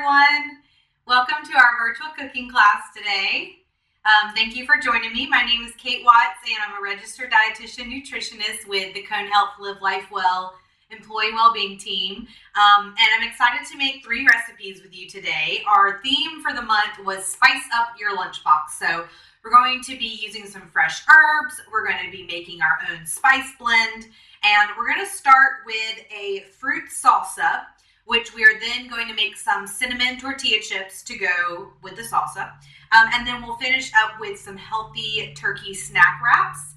everyone. Welcome to our virtual cooking class today. Thank you for joining me. My name is Kate Watts and I'm a registered dietitian nutritionist with the Cone Health Live Life Well Employee Wellbeing Team. And I'm excited to make 3 recipes with you today. Our theme for the month was spice up your lunchbox. So we're going to be using some fresh herbs. We're going to be making our own spice blend. And we're going to start with a fruit salsa, which we are then going to make some cinnamon tortilla chips to go with the salsa. And then we'll finish up with some healthy turkey snack wraps.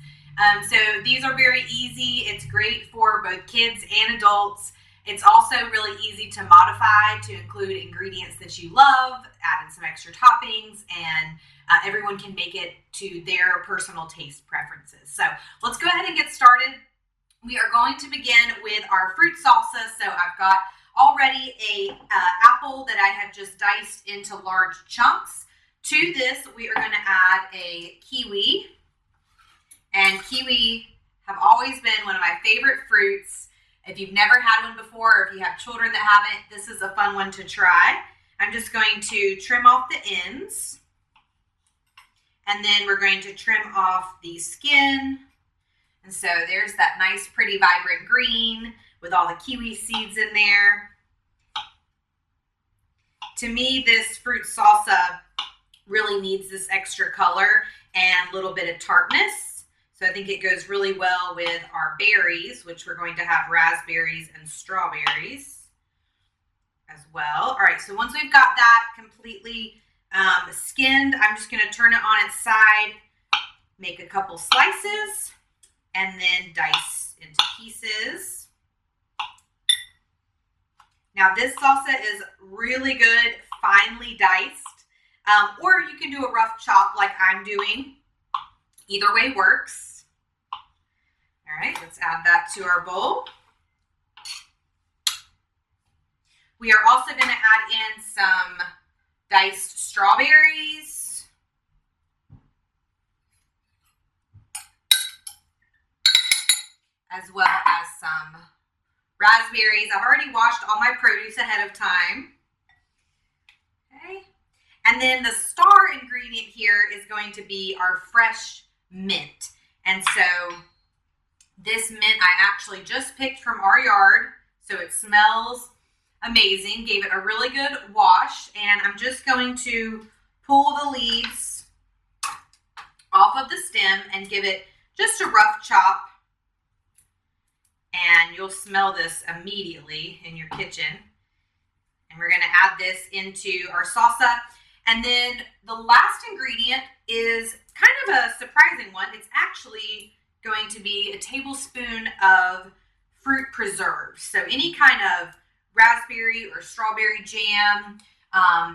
So these are very easy. It's great for both kids and adults. It's also really easy to modify to include ingredients that you love, add in some extra toppings, and everyone can make it to their personal taste preferences. So let's go ahead and get started. We are going to begin with our fruit salsa. So I've got already a apple that I have just diced into large chunks. To this, we are going to add a kiwi. And kiwi have always been one of my favorite fruits. If you've never had one before, or if you have children that haven't, this is a fun one to try. I'm just going to trim off the ends. And then we're going to trim off the skin. And so there's that nice, pretty, vibrant green with all the kiwi seeds in there. To me, this fruit salsa really needs this extra color and a little bit of tartness. So I think it goes really well with our berries, which we're going to have raspberries and strawberries as well. All right, so once we've got that completely skinned, I'm just going to turn it on its side, make a couple slices, and then dice into pieces. Now this salsa is really good, finely diced, or you can do a rough chop like I'm doing. Either way works. All right, let's add that to our bowl. We are also going to add in some diced strawberries. As well as some raspberries. I've already washed all my produce ahead of time. Okay. And then the star ingredient here is going to be our fresh mint. And so this mint I actually just picked from our yard. So it smells amazing. Gave it a really good wash. And I'm just going to pull the leaves off of the stem and give it just a rough chop. And you'll smell this immediately in your kitchen. And we're going to add this into our salsa. And then the last ingredient is kind of a surprising one. It's actually going to be a tablespoon of fruit preserves. So any kind of raspberry or strawberry jam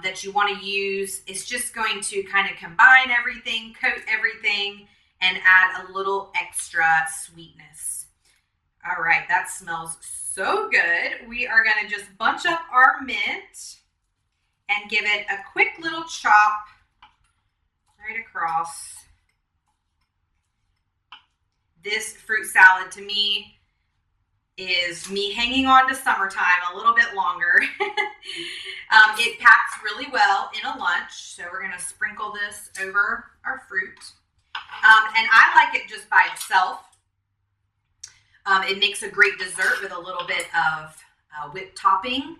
that you want to use. It's just going to kind of combine everything, coat everything, and add a little extra sweetness. All right, that smells so good. We are going to just bunch up our mint and give it a quick little chop right across. This fruit salad to me is me hanging on to summertime a little bit longer. It packs really well in a lunch, so we're going to sprinkle this over our fruit. And I like it just by itself. It makes a great dessert with a little bit of whipped topping,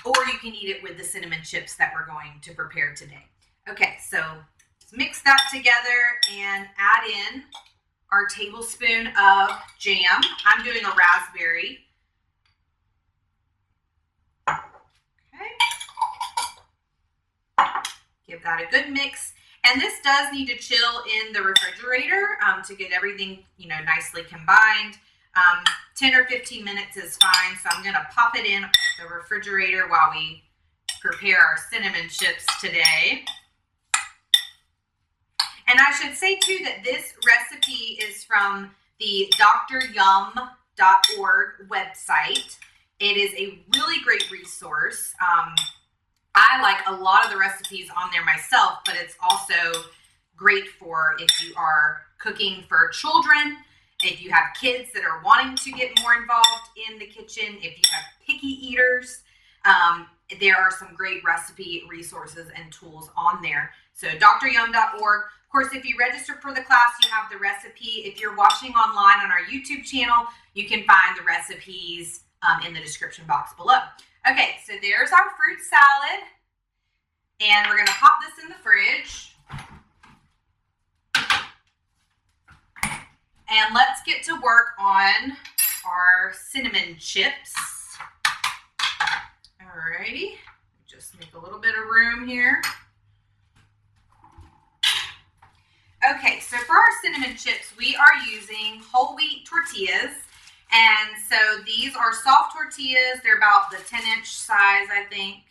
or you can eat it with the cinnamon chips that we're going to prepare today. Okay, so let's mix that together and add in our tablespoon of jam. I'm doing a raspberry. Okay. Give that a good mix. And this does need to chill in the refrigerator to get everything, nicely combined. 10 or 15 minutes is fine. So I'm going to pop it in the refrigerator while we prepare our cinnamon chips today. And I should say too that this recipe is from the dryum.org website. It is a really great resource. I like a lot of the recipes on there myself, but it's also great for if you are cooking for children, if you have kids that are wanting to get more involved in the kitchen, if you have picky eaters. there are some great recipe resources and tools on there. So dryum.org. Of course, if you register for the class, you have the recipe. If you're watching online on our YouTube channel, you can find the recipes in the description box below. Okay, so there's our fruit salad. And we're going to pop this in the fridge. And let's get to work on our cinnamon chips. Alrighty, just make a little bit of room here. Okay, so for our cinnamon chips, we are using whole wheat tortillas. And so these are soft tortillas. They're about the 10-inch size, I think.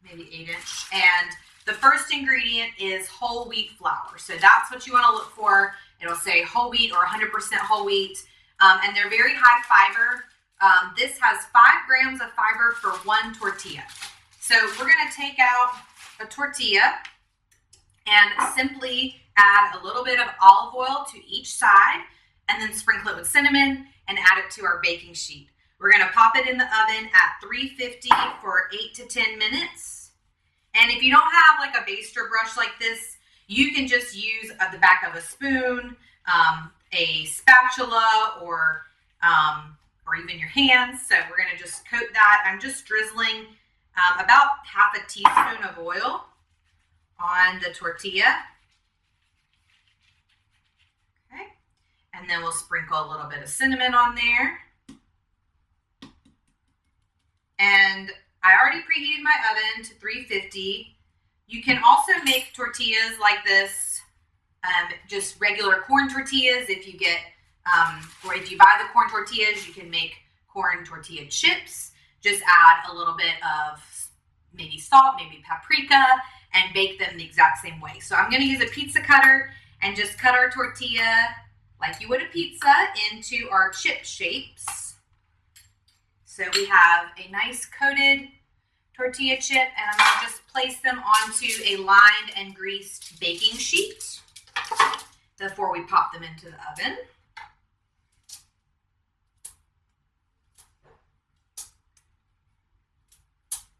Maybe 8-inch. And the first ingredient is whole wheat flour. So that's what you want to look for. It'll say whole wheat or 100% whole wheat. And they're very high fiber. This has 5 grams of fiber for 1 tortilla. So we're going to take out a tortilla and simply add a little bit of olive oil to each side, and then sprinkle it with cinnamon and add it to our baking sheet. We're going to pop it in the oven at 350 for 8 to 10 minutes. And if you don't have like a baster brush like this, you can just use the back of a spoon, a spatula, or even your hands. So we're going to just coat that. I'm just drizzling about half a teaspoon of oil on the tortilla. Okay. And then we'll sprinkle a little bit of cinnamon on there. And I already preheated my oven to 350. You can also make tortillas like this, just regular corn tortillas. If you get, or if you buy the corn tortillas, you can make corn tortilla chips. Just add a little bit of maybe salt, maybe paprika, and bake them the exact same way. So I'm going to use a pizza cutter and just cut our tortilla like you would a pizza into our chip shapes. So we have a nice coated tortilla chip, and I'm going to just place them onto a lined and greased baking sheet before we pop them into the oven.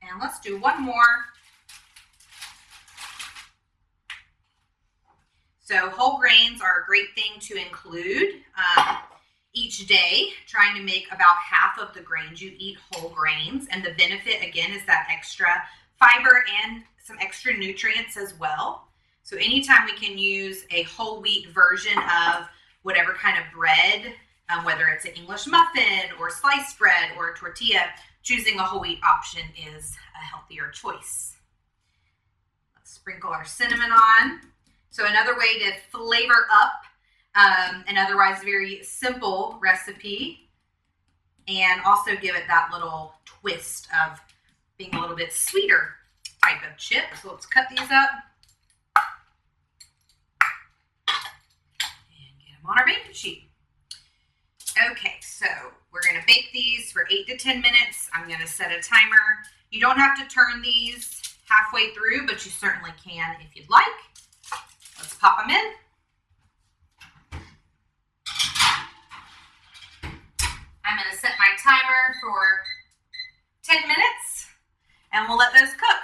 And let's do one more. So whole grains are a great thing to include each day, trying to make about half of the grains you eat whole grains. And the benefit, again, is that extra fiber and some extra nutrients as well. So anytime we can use a whole wheat version of whatever kind of bread, whether it's an English muffin or sliced bread or a tortilla, choosing a whole wheat option is a healthier choice. Let's sprinkle our cinnamon on. So another way to flavor up an otherwise very simple recipe, and also give it that little twist of being a little bit sweeter type of chip. So let's cut these up and get them on our baking sheet. Okay, so we're going to bake these for 8 to 10 minutes. I'm going to set a timer. You don't have to turn these halfway through, but you certainly can if you'd like. Let's pop them in. I'm going to set my timer for 10 minutes, and we'll let those cook.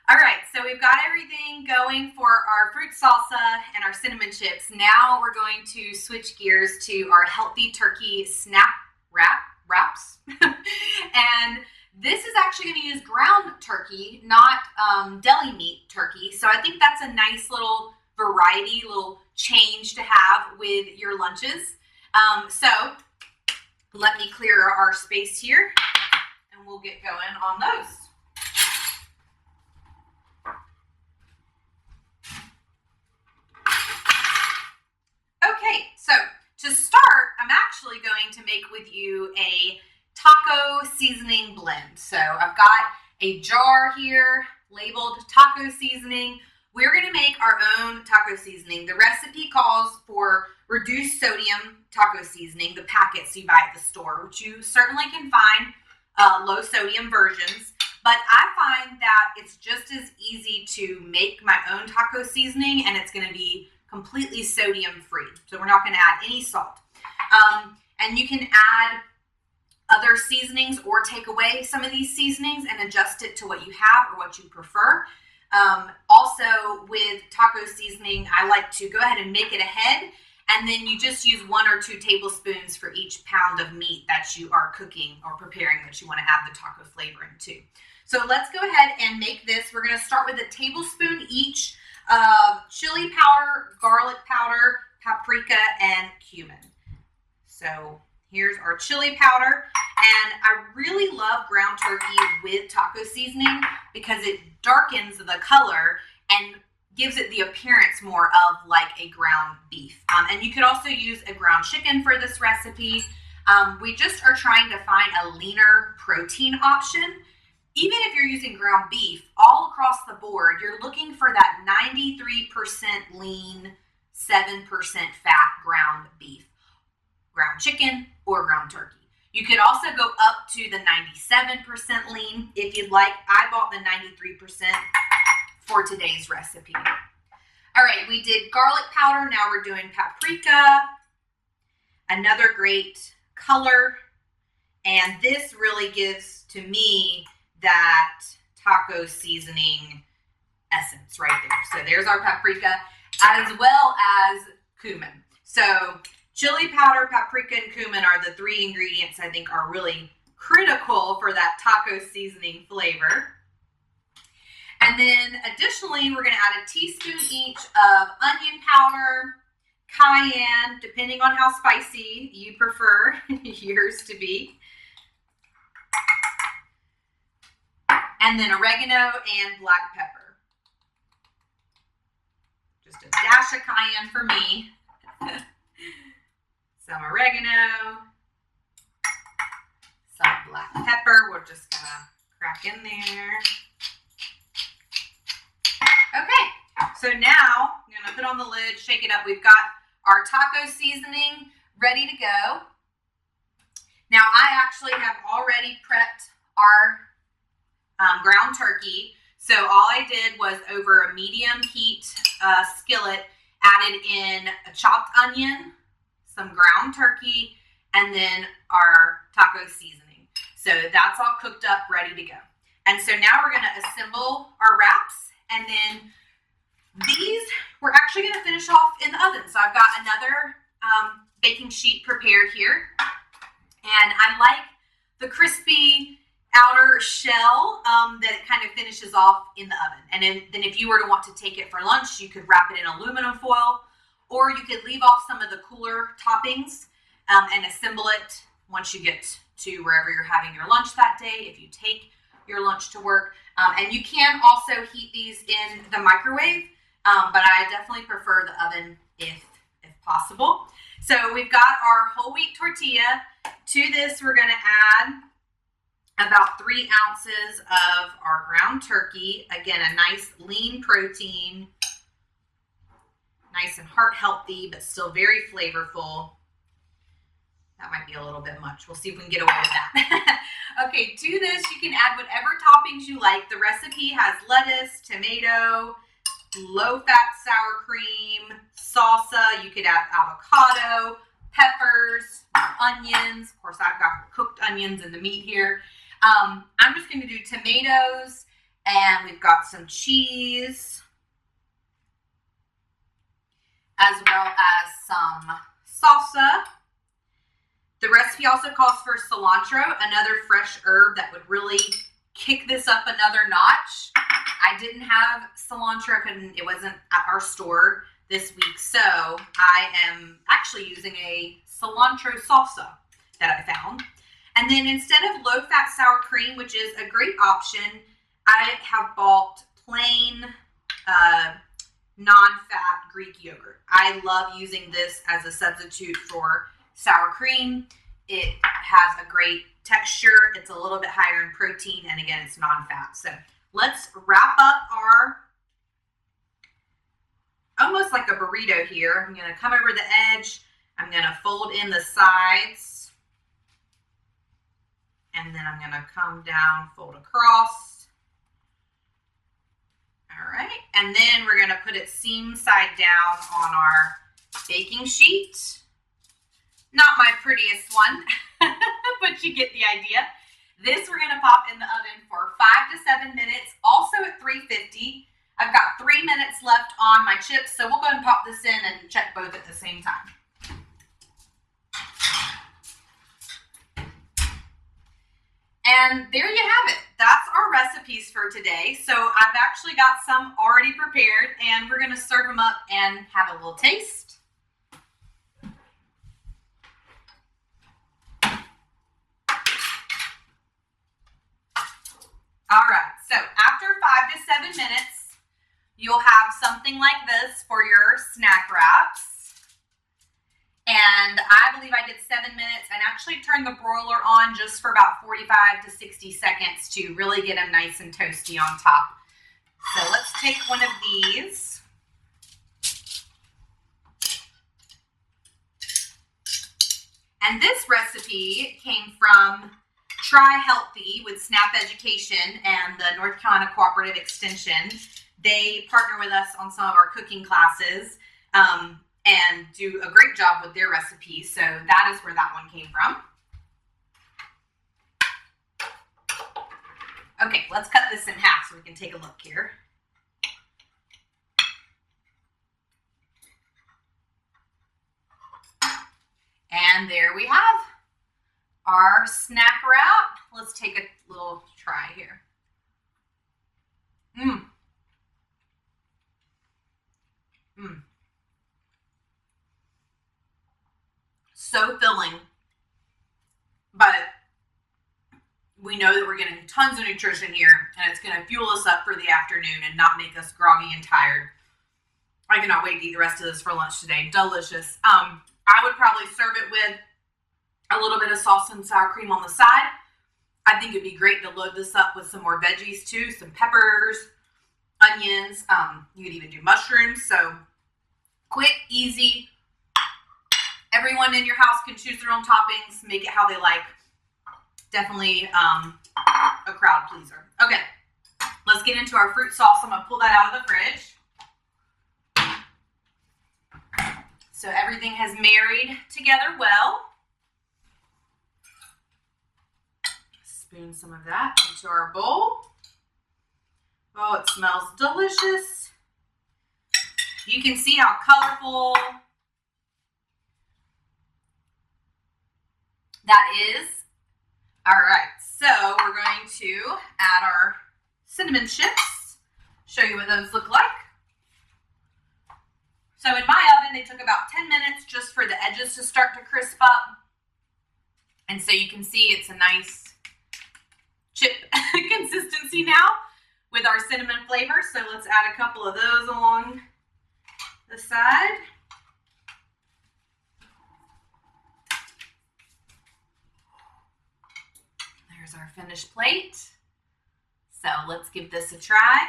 All right, so we've got everything going for our fruit salsa and our cinnamon chips. Now we're going to switch gears to our healthy turkey snap wraps. And this is actually going to use ground turkey, not deli meat turkey. So I think that's a nice little variety, little change to have with your lunches. So let me clear our space here, and we'll get going on those. Okay, so to start, I'm actually going to make with you a taco seasoning blend. So I've got a jar here labeled taco seasoning. We're going to make our own taco seasoning. The recipe calls for reduced sodium taco seasoning, the packets you buy at the store, which you certainly can find low sodium versions. But I find that it's just as easy to make my own taco seasoning, and it's going to be completely sodium free. So we're not going to add any salt. And you can add other seasonings or take away some of these seasonings and adjust it to what you have or what you prefer. Also with taco seasoning, I like to go ahead and make it ahead, and then you just use 1 or 2 tablespoons for each pound of meat that you are cooking or preparing that you want to add the taco flavor into. So let's go ahead and make this. We're going to start with a tablespoon each of chili powder, garlic powder, paprika, and cumin. So here's our chili powder, and I really love ground turkey with taco seasoning because it darkens the color and gives it the appearance more of like a ground beef. And you could also use a ground chicken for this recipe. We just are trying to find a leaner protein option. Even if you're using ground beef, all across the board, you're looking for that 93% lean, 7% fat ground beef, ground chicken, or ground turkey. You could also go up to the 97% lean if you'd like. I bought the 93% for today's recipe. All right, we did garlic powder. Now we're doing paprika, another great color. And this really gives, to me, that taco seasoning essence right there. So there's our paprika, as well as cumin. So chili powder, paprika, and cumin are the 3 ingredients I think are really critical for that taco seasoning flavor. And then additionally, we're going to add a teaspoon each of onion powder, cayenne, depending on how spicy you prefer yours to be, and then oregano and black pepper. Just a dash of cayenne for me. Some oregano, some black pepper. We're just gonna crack in there. Okay, so now I'm gonna put on the lid, shake it up. We've got our taco seasoning ready to go. Now I actually have already prepped our ground turkey. So all I did was over a medium heat skillet, added in a chopped onion, some ground turkey, and then our taco seasoning. So that's all cooked up, ready to go. And so now we're gonna assemble our wraps, and then these we're actually gonna finish off in the oven. So I've got another baking sheet prepared here, and I like the crispy outer shell that it kind of finishes off in the oven. And then if you were to want to take it for lunch, you could wrap it in aluminum foil, or you could leave off some of the cooler toppings and assemble it once you get to wherever you're having your lunch that day, if you take your lunch to work. And you can also heat these in the microwave, but I definitely prefer the oven if possible. So we've got our whole wheat tortilla. To this, we're gonna add about 3 ounces of our ground turkey. Again, a nice lean protein, nice and heart healthy, but still very flavorful. That might be a little bit much. We'll see if we can get away with that. Okay, to this, you can add whatever toppings you like. The recipe has lettuce, tomato, low-fat sour cream, salsa. You could add avocado, peppers, onions. Of course, I've got cooked onions in the meat here. I'm just going to do tomatoes, and we've got some cheese, as well as some salsa. The recipe also calls for cilantro, another fresh herb that would really kick this up another notch. I didn't have cilantro, it wasn't at our store this week, so I am actually using a cilantro salsa that I found. And then instead of low-fat sour cream, which is a great option, I have bought plain non-fat Greek yogurt. I love using this as a substitute for sour cream. It has a great texture. It's a little bit higher in protein, and again, it's non-fat. So let's wrap up our, almost like a burrito here. I'm gonna come over the edge. I'm gonna fold in the sides. And then I'm gonna come down, fold across. All right, and then we're gonna put it seam side down on our baking sheet. Not my prettiest one, but you get the idea. This we're gonna pop in the oven for 5 to 7 minutes, also at 350. I've got 3 minutes left on my chips, so we'll go ahead and pop this in and check both at the same time. And there you have it. That's our recipes for today. So I've actually got some already prepared, and we're going to serve them up and have a little taste. All right, so after 5 to 7 minutes, you'll have something like this for your snack wraps. And I believe I did 7 minutes and actually turned the broiler on just for about 45 to 60 seconds to really get them nice and toasty on top. So let's take one of these. And this recipe came from Try Healthy with SNAP Education and the North Carolina Cooperative Extension. They partner with us on some of our cooking classes. And do a great job with their recipes. So that is where that one came from. Okay, let's cut this in half so we can take a look here. And there we have our snack wrap. Let's take a little try here. So filling, but we know that we're getting tons of nutrition here, and it's going to fuel us up for the afternoon and not make us groggy and tired. I cannot wait to eat the rest of this for lunch today. Delicious. I would probably serve it with a little bit of salsa and sour cream on the side. I think it'd be great to load this up with some more veggies too, some peppers, onions. You could even do mushrooms. So quick, easy. Everyone in your house can choose their own toppings, make it how they like. Definitely a crowd pleaser. Okay, let's get into our fruit sauce. I'm gonna pull that out of the fridge. So everything has married together well. Spoon some of that into our bowl. Oh, it smells delicious. You can see how colorful that is. All right, so we're going to add our cinnamon chips, show you what those look like. So in my oven, they took about 10 minutes just for the edges to start to crisp up. And so you can see it's a nice chip consistency now with our cinnamon flavor. So let's add a couple of those along the side. There's our finished plate. So let's give this a try.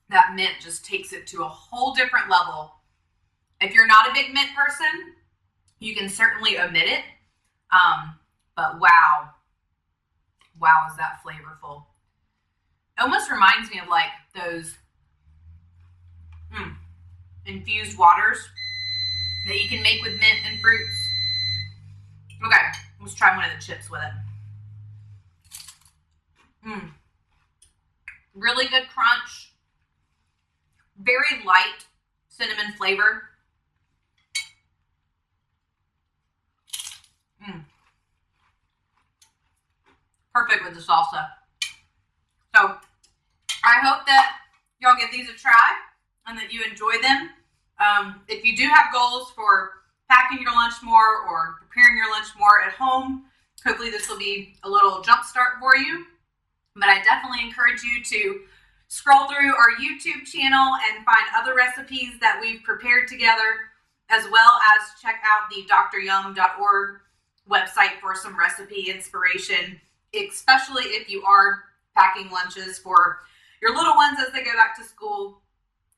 That mint just takes it to a whole different level. If you're not a big mint person, you can certainly omit it. But wow, is that flavorful. It almost reminds me of like those infused waters that you can make with mint and fruits. Okay, let's try one of the chips with it. Really good crunch. Very light cinnamon flavor. Perfect with the salsa. So I hope that y'all give these a try and that you enjoy them. If you do have goals for packing your lunch more or preparing your lunch more at home, hopefully this will be a little jump start for you. But I definitely encourage you to scroll through our YouTube channel and find other recipes that we've prepared together, as well as check out the dryum.org website for some recipe inspiration, especially if you are packing lunches for your little ones as they go back to school.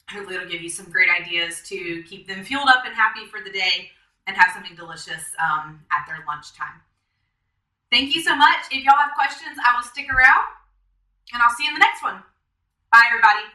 Hopefully it'll give you some great ideas to keep them fueled up and happy for the day and have something delicious at their lunchtime. Thank you so much. If y'all have questions, I will stick around and I'll see you in the next one. Bye, everybody.